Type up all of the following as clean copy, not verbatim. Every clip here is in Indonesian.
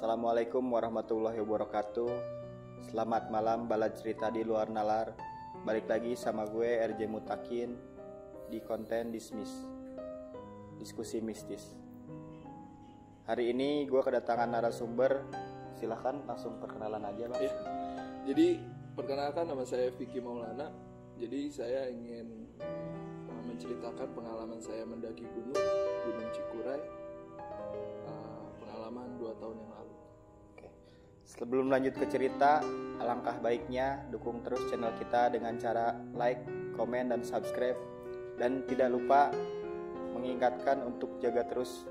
Assalamualaikum warahmatullahi wabarakatuh. Selamat malam bala cerita di luar nalar. Balik lagi sama gue RJ Mutakin di konten Dismiss, diskusi mistis. Hari ini gue kedatangan narasumber. Silahkan langsung perkenalan aja, Bang. Ya, jadi perkenalkan, nama saya Vicky Maulana. Jadi saya ingin menceritakan pengalaman saya mendaki Gunung Cikuray, pengalaman 2 tahun yang lalu. Oke. Sebelum lanjut ke cerita, alangkah baiknya dukung terus channel kita dengan cara like, komen, dan subscribe. Dan tidak lupa mengingatkan untuk jaga terus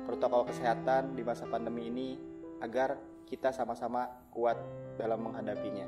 protokol kesehatan di masa pandemi ini agar kita sama-sama kuat dalam menghadapinya.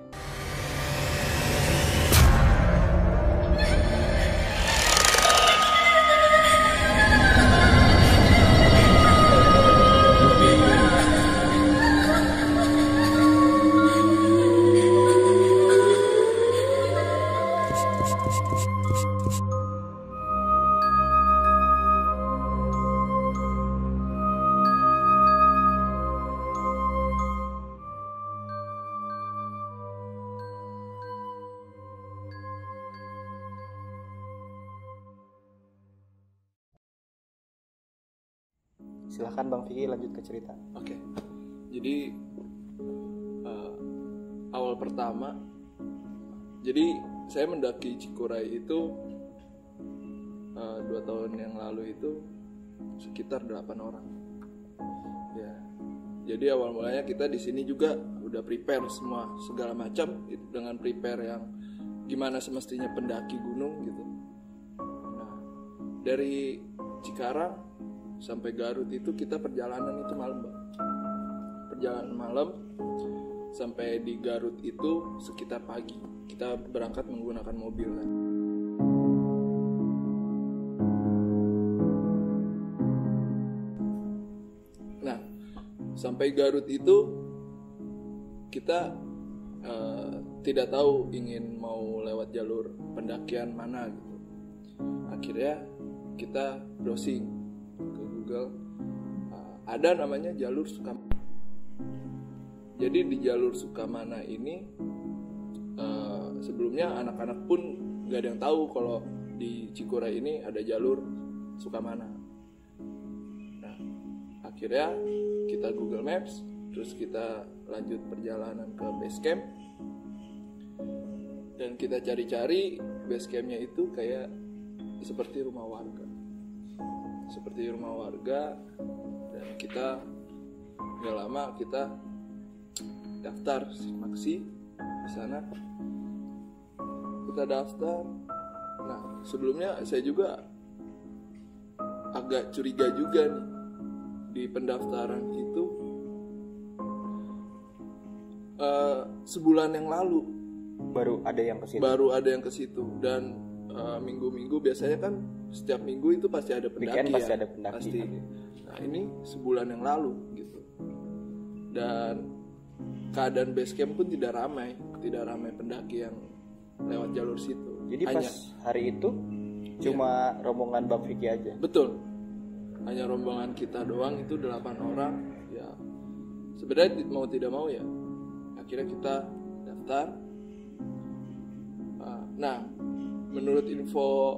Silahkan Bang Vicky lanjut ke cerita. Oke. Jadi awal pertama, jadi saya mendaki Cikuray itu 2 tahun yang lalu itu sekitar 8 orang. Ya. Jadi awal mulanya kita di sini juga udah prepare semua segala macam dengan prepare yang gimana semestinya pendaki gunung gitu. Nah, dari Cikarang sampai Garut itu kita perjalanan itu malam, Bang. Perjalanan malam sampai di Garut itu sekitar pagi. Kita berangkat menggunakan mobil kan. Nah, sampai Garut itu kita tidak tahu ingin mau lewat jalur pendakian mana gitu. Akhirnya kita browsing ke Google, ada namanya jalur Sukamana. Jadi di jalur Sukamana ini sebelumnya anak-anak pun gak ada yang tahu kalau di Cikuray ini ada jalur Sukamana. Nah, akhirnya kita Google Maps, terus kita lanjut perjalanan ke base camp, dan kita cari-cari base campnya itu kayak seperti rumah warga. Dan kita gak lama kita daftar maksi di sana. Kita daftar. Nah, sebelumnya saya juga agak curiga juga nih di pendaftaran itu. Sebulan yang lalu Baru ada yang ke situ. Dan minggu-minggu biasanya kan setiap minggu itu pasti ada pendaki. Pasti ada pendaki. Pasti. Nah, ini sebulan yang lalu gitu. Dan keadaan base camp pun tidak ramai pendaki yang lewat jalur situ. Jadi pas hari itu cuma rombongan Bang Vicky aja. Betul. Hanya rombongan kita doang, itu 8 orang. Ya. Sebenarnya mau tidak mau ya. Akhirnya kita daftar. Nah, menurut info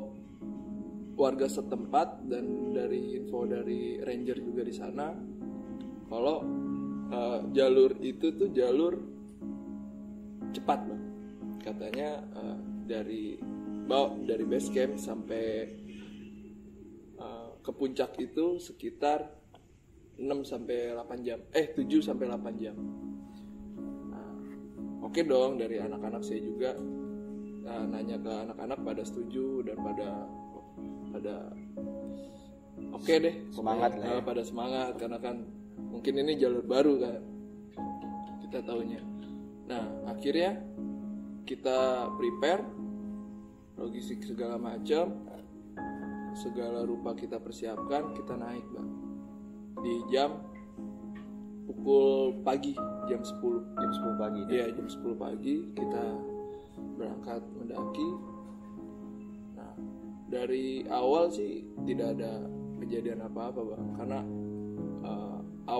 warga setempat dan dari info dari ranger juga di sana, kalau jalur itu tuh jalur cepat, Bang. Katanya dari base camp sampai ke puncak itu sekitar 7 sampai 8 jam. Nah, oke dong, dari anak-anak saya juga nanya ke anak-anak, pada setuju dan pada oke deh, semangat lah ya. Pada semangat karena kan mungkin ini jalur baru kan kita taunya. Nah, akhirnya kita prepare logistik segala macam, segala rupa kita persiapkan, kita naik, Bang. Di jam pukul pagi, jam 10 pagi. Iya, jam 10 pagi kita berangkat mendaki. Nah, dari awal sih tidak ada kejadian apa-apa, Bang, karena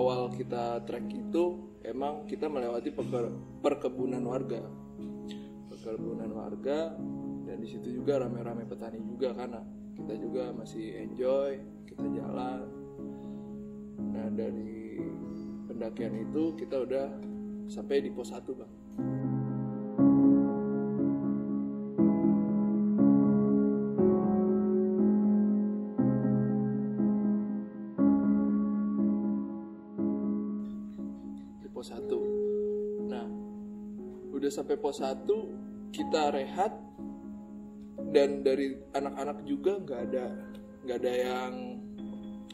awal kita trek itu emang kita melewati perkebunan warga, dan di situ juga rame-rame petani juga, karena kita juga masih enjoy, kita jalan. Nah dari pendakian itu kita udah sampai di pos 1 Bang. Di pos 1. Nah udah sampai pos 1 kita rehat, dan dari anak-anak juga nggak ada yang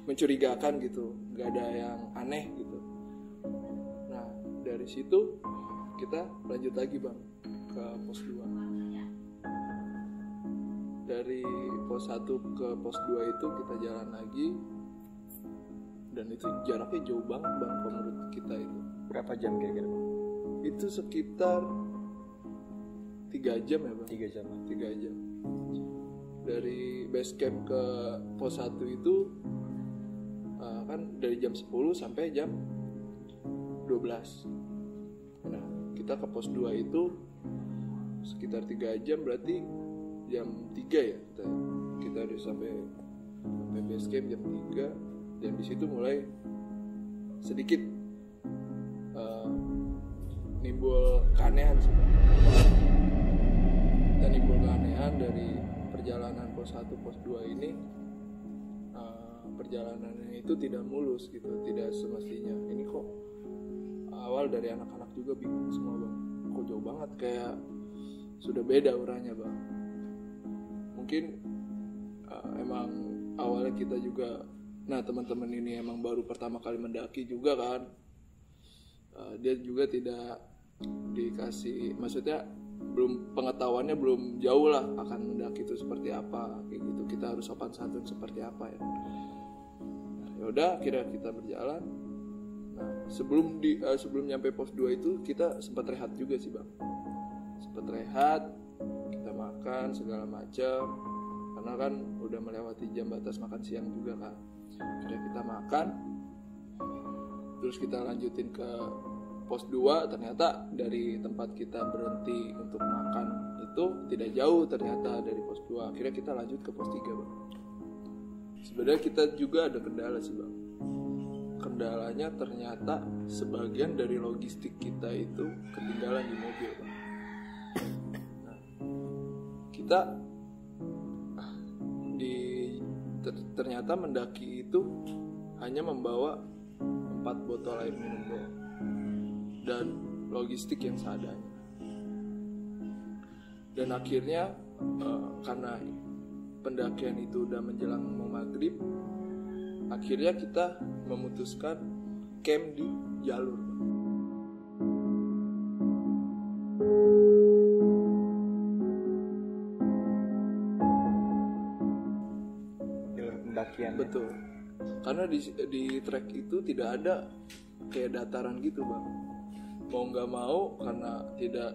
mencurigakan gitu, nggak ada yang aneh gitu. Nah dari situ kita lanjut lagi Bang ke pos 2. Dari pos 1 ke pos 2 itu kita jalan lagi, dan itu jaraknya jauh banget Bang menurut kita itu. Berapa jam kira-kira Bang? Itu sekitar 3 jam ya Bang? 3 jam. 3 jam. Dari base camp ke pos 1 itu kan dari jam 10 sampai jam 12. Nah kita ke pos 2 itu sekitar 3 jam, berarti jam 3 ya kita udah sampai base camp jam 3. Dan di situ mulai sedikit nimbul keanehan sih. Dan nimbul keanehan dari perjalanan pos 1 pos 2 ini, perjalanannya itu tidak mulus gitu, tidak semestinya. Ini kok awal dari anak-anak juga bingung semua Bang, kok jauh banget, kayak sudah beda auranya Bang. Mungkin emang awalnya kita juga, nah teman-teman ini emang baru pertama kali mendaki juga kan, dia juga tidak dikasih, maksudnya belum, pengetahuannya belum jauh lah akan mendaki itu seperti apa, kayak gitu. Kita harus sopan santun seperti apa ya. Nah, yaudah akhirnya kita berjalan. Nah sebelum nyampe pos 2 itu kita sempat rehat juga sih Bang. Sempat rehat, kita makan segala macam, karena kan udah melewati jam batas makan siang juga kan. Akhirnya kita makan, terus kita lanjutin ke pos 2. Ternyata dari tempat kita berhenti untuk makan itu tidak jauh ternyata dari pos 2. Akhirnya kita lanjut ke pos 3 Bang. Sebenarnya kita juga ada kendala sih Bang. Kendalanya ternyata sebagian dari logistik kita itu ketinggalan di mobil Bang. Nah, kita ternyata mendaki itu hanya membawa 4 botol air minum doang dan logistik yang seadanya. Dan akhirnya karena pendakian itu udah menjelang mau maghrib, akhirnya kita memutuskan camp di jalur. Pendakian. Betul. Karena di trek itu tidak ada kayak dataran gitu Bang. Mau nggak mau, karena tidak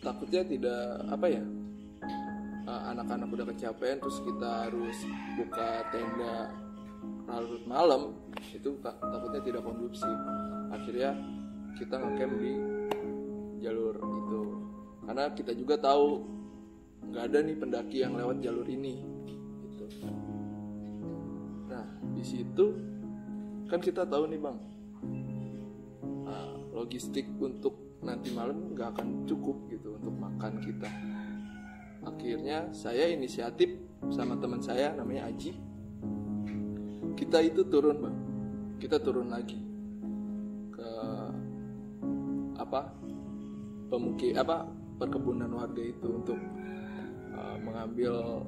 takutnya tidak apa ya, anak-anak udah kecapean terus kita harus buka tenda larut malam, itu takutnya tidak kondusif. Akhirnya kita ngecamp di jalur itu, karena kita juga tahu nggak ada nih pendaki yang lewat jalur ini gitu. Nah di situ kan kita tahu nih Bang, logistik untuk nanti malam nggak akan cukup gitu untuk makan kita. Akhirnya saya inisiatif sama teman saya namanya Aji, kita itu turun Bang, kita turun lagi ke perkebunan warga itu untuk mengambil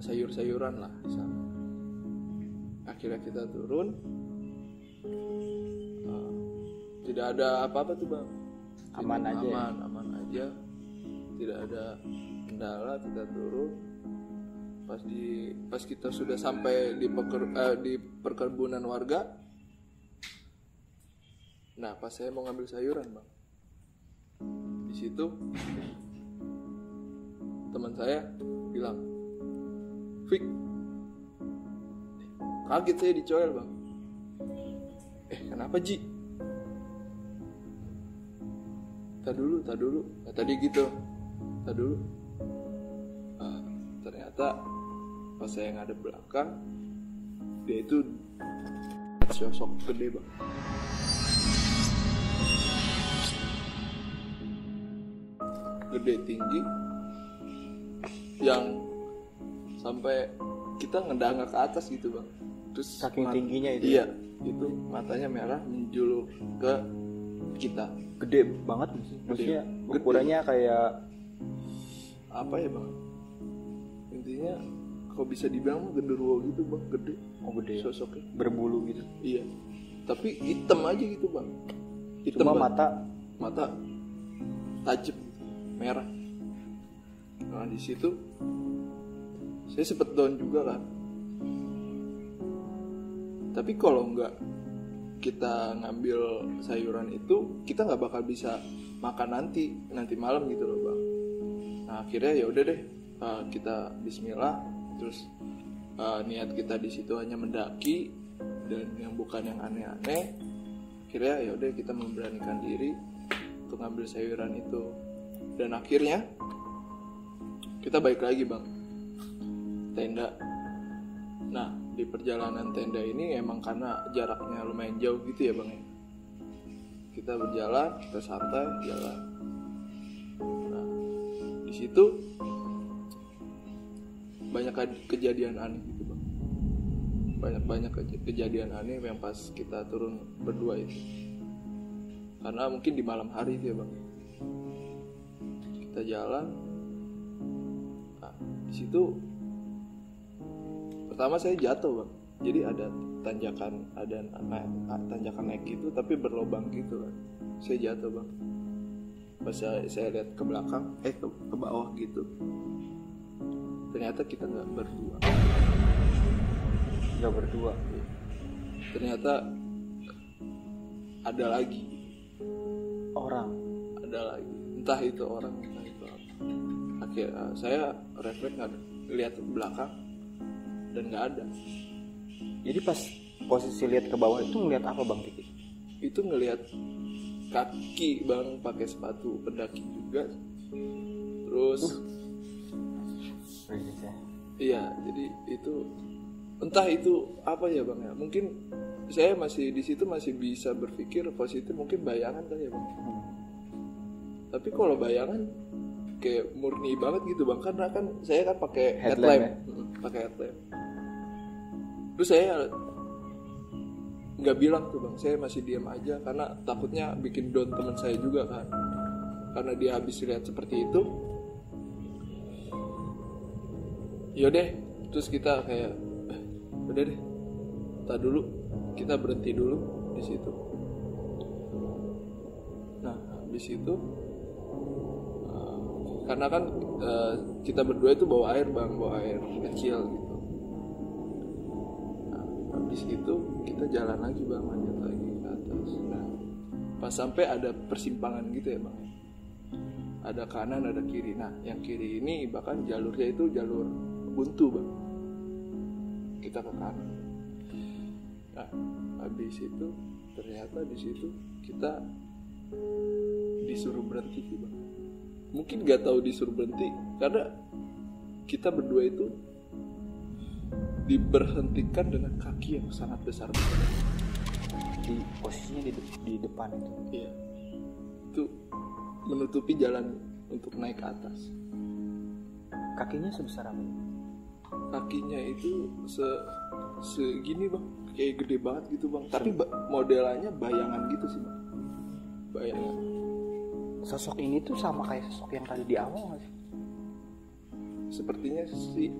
sayur-sayuran lah di sana. Akhirnya kita turun, tidak ada apa-apa tuh Bang, aman aja, tidak ada kendala. Kita turun, pas kita sudah sampai di perkebunan warga. Nah pas saya mau ngambil sayuran Bang, di situ teman saya bilang, Fik, Kaget saya dicoel bang. Kenapa Ji? Tak dulu. Tadi gitu. Tak dulu. Ternyata pas saya ngadep belakang, dia itu sosok gede bang. Gede tinggi, yang sampai kita ngedanga ke atas gitu bang. Terus saking tingginya itu. Iya, itu matanya merah menjulur ke kita. Gede banget sih. Maksudnya ukurannya kayak apa ya bang? Intinya kalau bisa dibilang genderuwo gitu bang, gede. Oh gede. Sosoknya berbulu gitu. Iya. Tapi hitam aja gitu bang. Hitam Cuma bang. Mata tajam merah. Nah di situ saya sempet down juga kan. Tapi kalau nggak kita ngambil sayuran itu, kita nggak bakal bisa makan nanti malam gitu loh bang. Nah akhirnya ya udah deh, kita Bismillah, terus niat kita di situ hanya mendaki dan yang bukan yang aneh-aneh. Akhirnya ya udah kita memberanikan diri untuk ngambil sayuran itu, dan akhirnya kita balik lagi bang, tenda. Nah di perjalanan tenda ini emang karena jaraknya lumayan jauh gitu ya bang ya. Kita berjalan, kita santai jalan. Nah di situ banyak kejadian aneh gitu bang. Banyak kejadian aneh yang pas kita turun berdua itu. Karena mungkin di malam hari itu ya bang. Kita jalan. Nah di situ pertama saya jatuh bang. Jadi ada tanjakan naik gitu, tapi berlobang gitu kan. Saya jatuh bang. Pas saya lihat ke belakang, ke bawah gitu. Ternyata kita nggak berdua. Ternyata ada lagi orang. Ada lagi. Entah itu orang, entah itu apa. Akhirnya saya refleks lihat ke belakang dan nggak ada. Jadi pas posisi lihat ke bawah itu ngeliat apa bang Kiki? Itu ngelihat kaki bang, pakai sepatu pendaki juga. Terus iya, jadi itu entah itu apa ya bang ya. Mungkin saya masih di situ masih bisa berpikir positif, mungkin bayangan kali ya bang. Tapi kalau bayangan kayak murni banget gitu bang, karena kan saya kan pakai headlamp. Pakai headlamp. Terus saya nggak bilang tuh bang, saya masih diam aja karena takutnya bikin down teman saya juga kan, karena dia habis lihat seperti itu. Yaudah, terus kita kayak udah deh, tak dulu, kita berhenti dulu di situ. Nah habis itu karena kan kita berdua itu bawa air bang, bawa air kecil gitu. Habis itu kita jalan lagi bang, lanjut lagi ke atas. Nah pas sampai ada persimpangan gitu ya bang, ada kanan ada kiri. Nah yang kiri ini bahkan jalurnya itu jalur buntu bang, kita ke kanan. Nah habis itu ternyata di situ kita disuruh berhenti bang. Mungkin nggak tahu disuruh berhenti karena kita berdua itu diberhentikan dengan kaki yang sangat besar. Di posisinya di depan itu. Iya. Itu menutupi jalan untuk naik ke atas. Kakinya sebesar apa? Kakinya itu segini bang, kayak gede banget gitu bang. Tapi modelannya bayangan gitu sih bang. Bayangan. Sosok ini tuh sama kayak sosok yang tadi di awal nggak sih? Sepertinya sih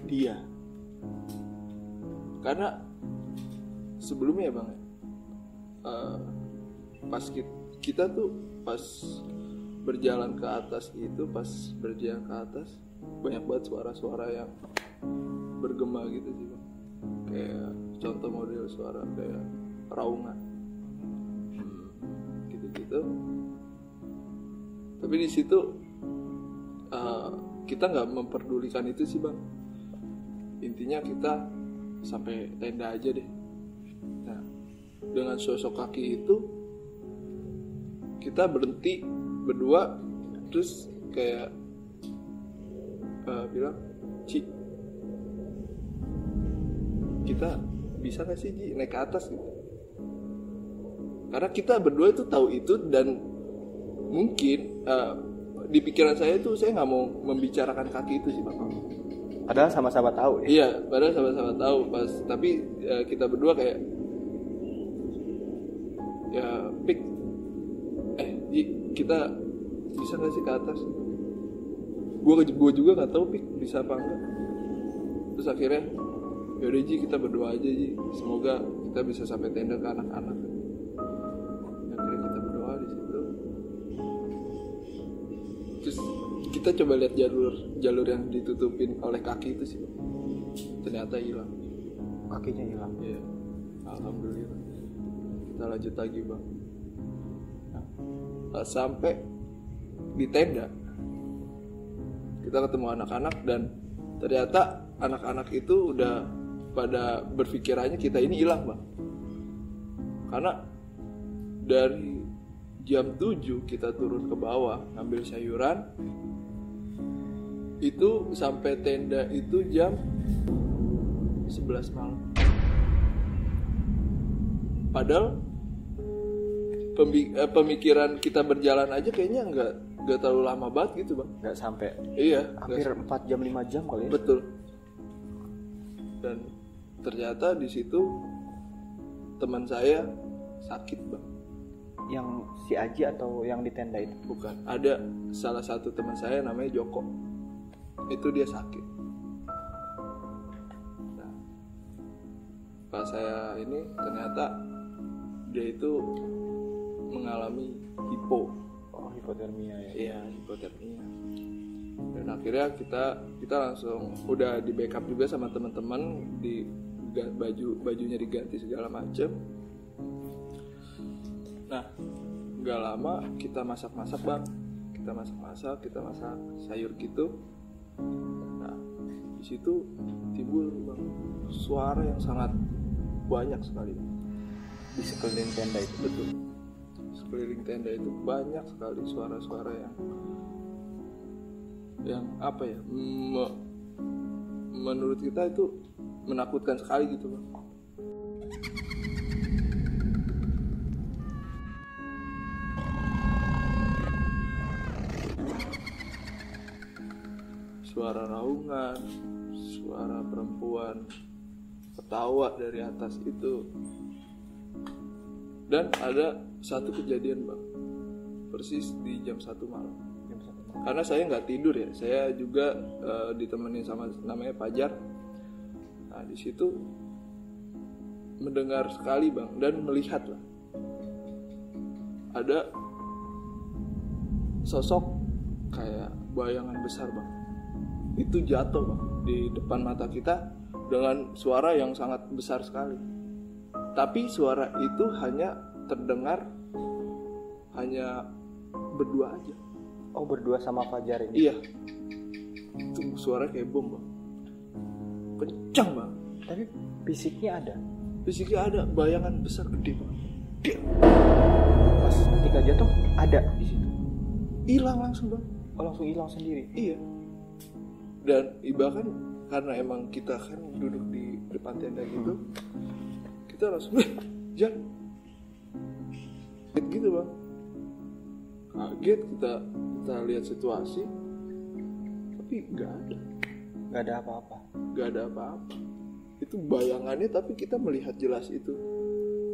dia. Karena sebelumnya bang, pas kita tuh pas berjalan ke atas itu, banyak banget suara-suara yang bergema gitu sih bang. Kayak contoh model suara kayak raungan, gitu-gitu. Tapi di situ kita nggak memperdulikan itu sih bang. Intinya kita sampai tenda aja deh. Nah, dengan sosok kaki itu kita berhenti berdua, terus kayak bilang, Ci, kita bisa gak sih Ji naik ke atas gitu. Karena kita berdua itu tahu itu, dan mungkin di pikiran saya itu saya nggak mau membicarakan kaki itu sih Bang. Padahal sama-sama tahu ya. Iya, padahal sama-sama tahu pas, tapi kita berdua kayak ya pik, Ji, kita bisa nggak sih ke atas? Gue juga nggak tahu pik bisa apa enggak. Terus akhirnya yaudah Ji, kita berdoa aja Ji, semoga kita bisa sampai tenda ke anak-anak. Akhirnya kita berdoa di situ. Terus kita coba lihat jalur yang ditutupin oleh kaki itu sih, ternyata hilang. Kakinya hilang. Iya, alhamdulillah. Kita lanjut lagi Bang. Nah, sampai di tenda kita ketemu anak-anak, dan ternyata anak-anak itu udah pada berpikirannya kita ini hilang Bang. Karena dari jam 7 kita turun ke bawah ngambil sayuran, itu sampai tenda itu jam 11 malam. Padahal pemikiran kita berjalan aja kayaknya nggak terlalu lama banget gitu Bang. Nggak sampai. Iya, Hampir 4 jam 5 jam kali ya. betul. Dan ternyata di situ teman saya sakit Bang. Yang si Aji atau yang di tenda itu? Bukan, ada salah satu teman saya namanya Joko. Itu dia sakit. Nah, pas saya ini ternyata dia itu mengalami hipo. Oh, hipotermia ya. Iya, hipotermia. Dan akhirnya kita langsung udah di backup juga sama teman-teman, di bajunya diganti segala macem. Nah, nggak lama kita masak-masak Bang. Kita masak sayur gitu. Nah, di situ timbul Bang suara yang sangat banyak sekali. Di sekeliling tenda itu. Betul. Sekeliling tenda itu banyak sekali suara-suara yang apa ya? Menurut kita itu menakutkan sekali gitu Bang. Suara raungan, suara perempuan ketawa dari atas itu. Dan ada satu kejadian Bang, persis di jam 1 malam. Karena saya nggak tidur ya, saya juga ditemenin sama namanya Fajar. Nah di situ mendengar sekali Bang, dan melihat lah ada sosok kayak bayangan besar Bang. Itu jatuh Bang di depan mata kita dengan suara yang sangat besar sekali. Tapi suara itu hanya terdengar hanya berdua aja. Oh, berdua sama Fajar ini? Iya. Itu suara kayak bom Bang. Kencang Bang. Tapi fisiknya ada? Fisiknya ada, bayangan besar gede Bang. Pas ketika jatuh ada di situ? Hilang langsung Bang. Oh, langsung hilang sendiri? Iya. Dan bahkan karena emang kita kan duduk di depan tenda gitu, kita langsung jangan gitu Bang. Kaget kita lihat situasi, tapi nggak ada apa-apa. Itu bayangannya, tapi kita melihat jelas itu.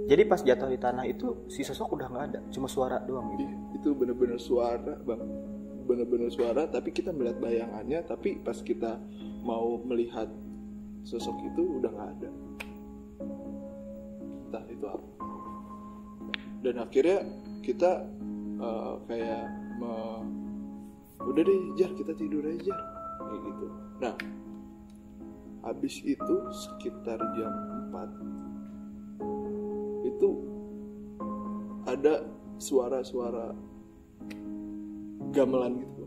Jadi pas jatuh di tanah itu si sosok udah nggak ada, cuma suara doang gitu? Itu bener-bener suara Bang, bener-bener suara, tapi kita melihat bayangannya, tapi pas kita mau melihat sosok itu udah nggak ada. Entah itu apa. Dan akhirnya kita kayak udah deh Jar, kita tidur aja kayak gitu. Nah habis itu sekitar jam 4 itu ada suara-suara gamelan gitu.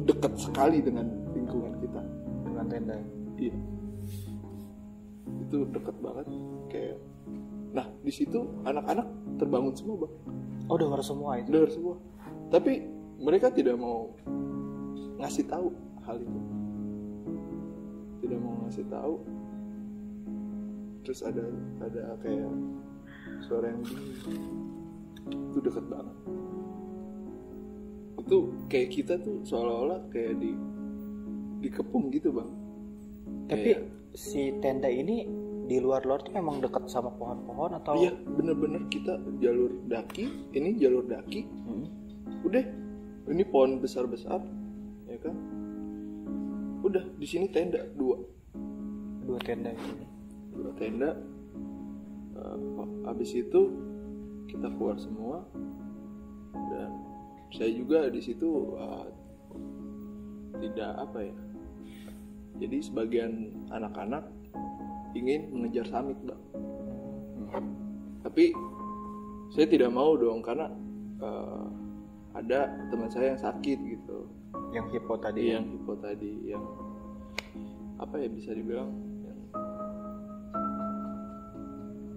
dekat sekali dengan lingkungan kita, dengan tenda. iya, itu dekat banget kayak. Nah di situ anak-anak terbangun semua bang. Oh, dengar semua itu. Dengar semua, tapi mereka tidak mau ngasih tahu hal itu, tidak mau ngasih tahu. Terus ada kayak suara yang bunyi, itu dekat banget. Itu kayak kita tuh seolah-olah kayak dikepung gitu bang. Tapi si tenda ini di luar-luar tuh memang dekat sama pohon-pohon atau? Iya, bener-bener kita jalur daki, ini jalur daki. Udah, ini pohon besar-besar, ya kan? Udah di sini tenda dua tenda itu. Dua tenda. Habis itu kita keluar semua, dan saya juga di situ tidak apa ya. Jadi sebagian anak-anak ingin mengejar summit bang, tapi saya tidak mau dong karena ada teman saya yang sakit gitu, yang hipo tadi, yang apa ya, bisa dibilang yang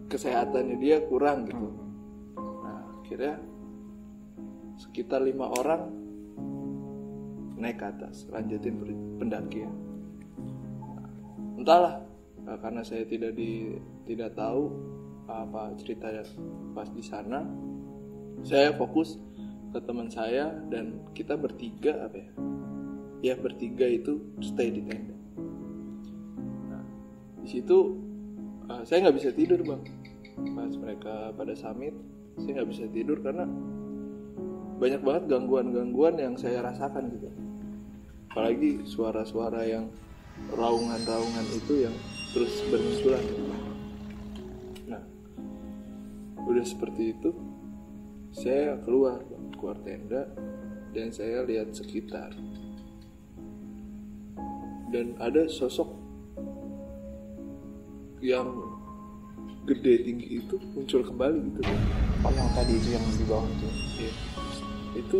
kesehatannya dia kurang gitu. Nah akhirnya sekitar 5 orang naik ke atas lanjutin pendakian. Entahlah, karena saya tidak tahu apa ceritanya pas di sana. Saya fokus ke teman saya dan kita bertiga bertiga itu stay di tenda. Nah, di situ saya nggak bisa tidur bang. Pas mereka pada summit, saya nggak bisa tidur karena banyak banget gangguan yang saya rasakan gitu. Apalagi suara-suara yang raungan itu yang terus bermunculan. Nah, udah seperti itu, saya keluar tenda dan saya lihat sekitar. Dan ada sosok yang gede tinggi itu muncul kembali gitu. Oh, yang tadi itu yang di bawah itu. Iya. Itu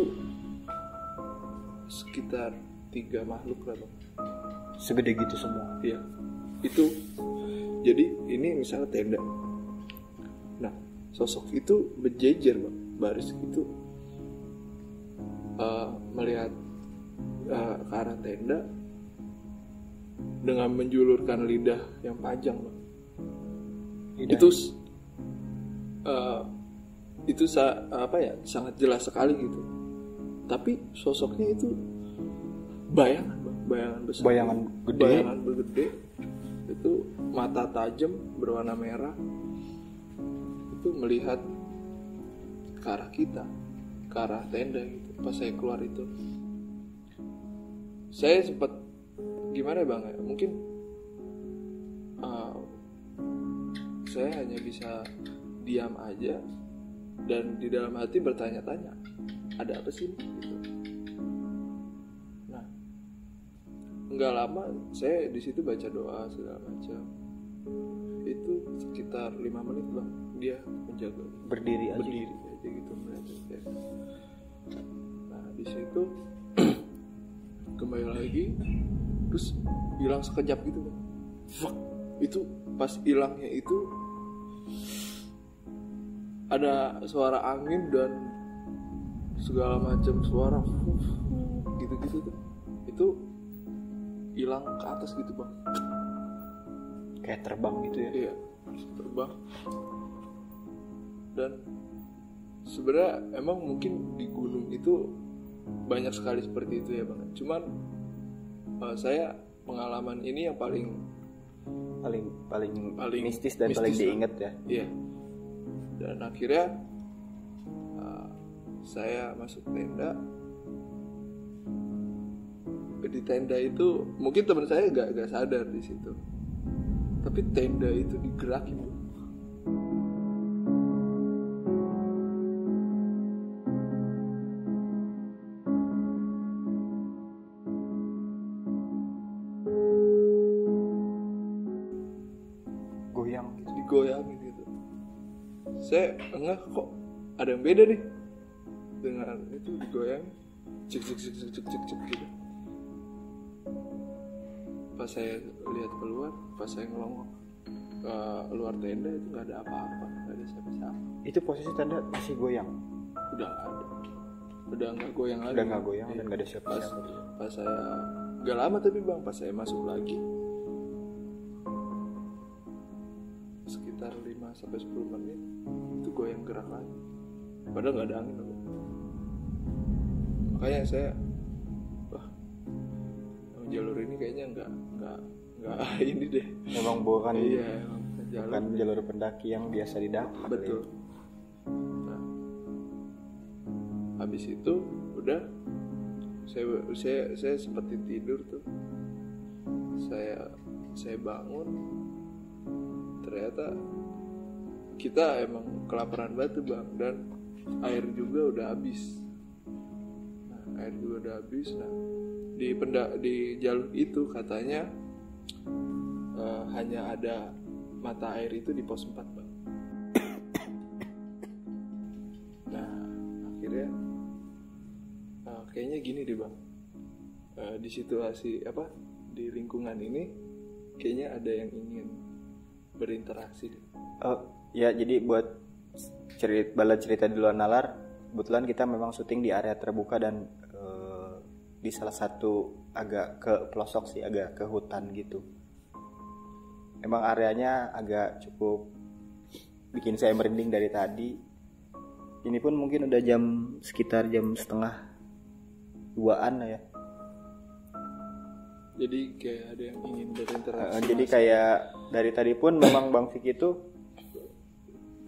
sekitar 3 makhluk lah bang. Segede gitu semua. Iya. Itu jadi ini misalnya tenda. Nah sosok itu berjejer bang, baris itu melihat ke arah tenda dengan menjulurkan lidah yang panjang bang. Itu sangat jelas sekali gitu. Tapi sosoknya itu bayangan besar, bayangan gede. Itu mata tajam berwarna merah, itu melihat ke arah kita, ke arah tenda gitu. Pas saya keluar itu, saya sempat gimana bang ya, mungkin saya hanya bisa diam aja dan di dalam hati bertanya-tanya, ada apa sih gitu. Nah nggak lama saya di situ baca doa segala macam. Itu sekitar 5 menit bang, dia menjaga berdiri aja gitu melihat. Nah di situ kembali lagi, terus hilang sekejap gitu bang. Fuck. Itu pas hilangnya itu ada suara angin dan segala macam suara gitu tuh. Itu hilang ke atas gitu bang, kayak terbang gitu ya. Iya, terbang. Dan sebenarnya emang mungkin di gunung itu banyak sekali seperti itu ya bang. Cuman saya pengalaman ini yang paling mistis dan paling diingat ya. Iya. Dan akhirnya saya masuk tenda. Di tenda itu mungkin teman saya gak sadar di situ, tapi tenda itu digerakin. Digoyangin gitu. Saya enggak, kok ada yang beda nih dengan itu digoyang, cek gitu. Pas saya lihat keluar, pas saya ngelongok ke luar tenda itu nggak ada apa-apa, nggak ada siapa-siapa. Itu posisi tenda masih goyang. Udah nggak ada, udah nggak goyang lagi. Udah nggak goyang Iya. dan nggak ada siapa-siapa. Pas saya nggak lama tapi bang, pas saya masuk lagi sekitar 5-10 menit itu goyang gerak lagi. Padahal nggak ada angin loh. Makanya saya, wah, jalur ini kayaknya nggak ini deh. Memang bukan Iya, emang jalur. bukan jalur pendaki yang biasa didapat. Betul. Nah, habis itu udah saya seperti tidur tuh. Saya bangun, ternyata kita emang kelaparan batu bang, dan air juga udah habis. Nah, air juga udah habis. Nah, di jalur itu katanya hanya ada mata air itu di pos 4 bang. Nah, akhirnya kayaknya gini deh bang, di situasi di lingkungan ini kayaknya ada yang ingin berinteraksi deh. Ya jadi buat cerita di luar nalar, kebetulan kita memang syuting di area terbuka dan di salah satu agak ke pelosok sih, agak ke hutan gitu. Emang areanya agak cukup bikin saya merinding dari tadi. Ini pun mungkin udah sekitar jam 1:30 ya. Jadi kayak ada yang ingin berinteraksi. Jadi kayak dari tadi pun memang Bang Vicky itu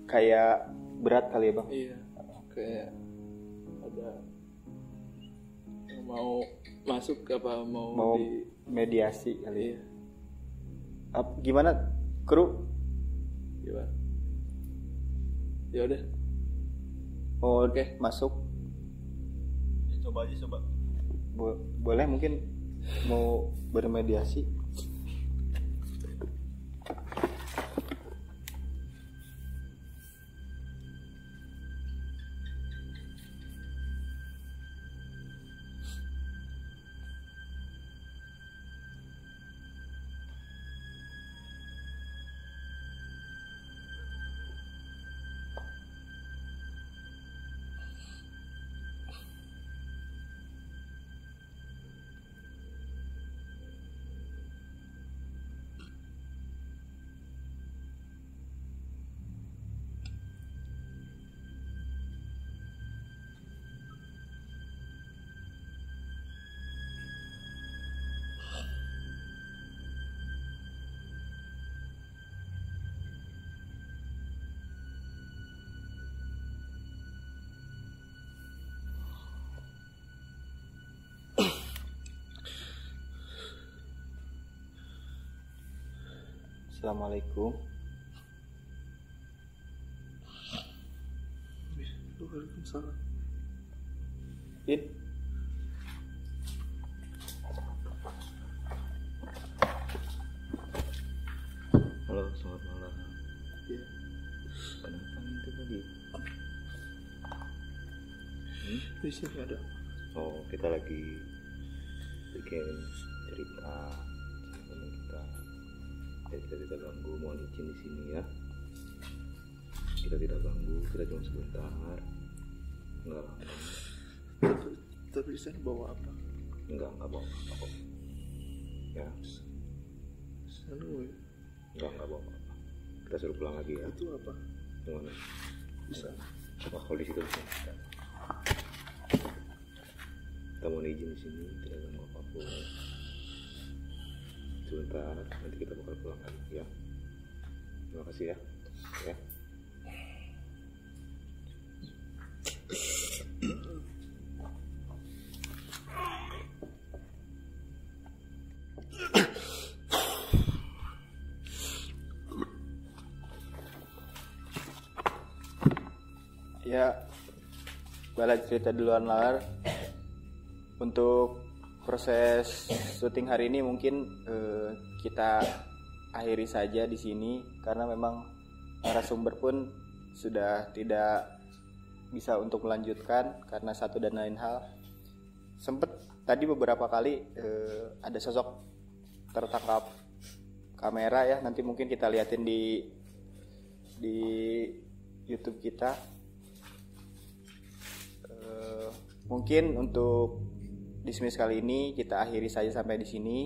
kayak berat kali ya Bang. Iya, kayak ada yang mau masuk mau di mediasi kali. Iya. Gimana kru? Gimana? Ya udah. Oke, masuk. Ya, coba aja coba. Boleh mungkin mau bermediasi. Assalamualaikum. Waalaikumsalam. In. Halo, selamat malam. Iya. Kenapa itu tadi? Di sini ada. Oh, kita lagi bikin cerita sama kita. Kita tidak ganggu, mohon izin di sini ya. Kita tidak ganggu, kita cuma sebentar. Enggak lama. Tapi saya bawa apa? Enggak bawa apa kok. Ya, Sanui. enggak bawa apa. Kita suruh pulang lagi ya. Itu apa? Gimana? Bisa. Wah, kalau di situ bisa. Kita mohon izin di sini, tidak ganggu apapun. Sebentar, nanti kita bakal pulang lagi ya. Terima kasih ya. Ya. Ya, balik cerita di luar nalar. Untuk proses syuting hari ini mungkin kita akhiri saja di sini karena memang narasumber pun sudah tidak bisa untuk melanjutkan karena satu dan lain hal. sempet tadi beberapa kali ada sosok tertangkap kamera ya, nanti mungkin kita liatin di YouTube kita. Mungkin untuk Dismiss kali ini kita akhiri saja sampai di sini.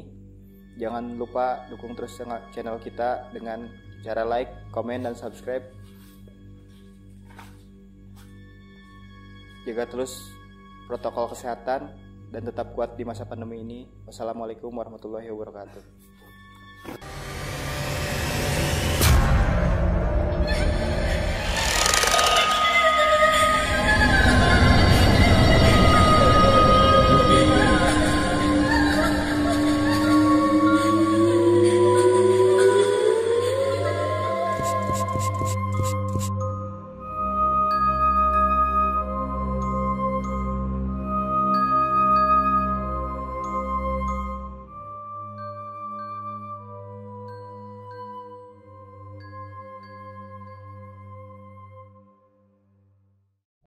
Jangan lupa dukung terus channel kita dengan cara like, komen, dan subscribe. Jaga terus protokol kesehatan dan tetap kuat di masa pandemi ini. Wassalamualaikum warahmatullahi wabarakatuh.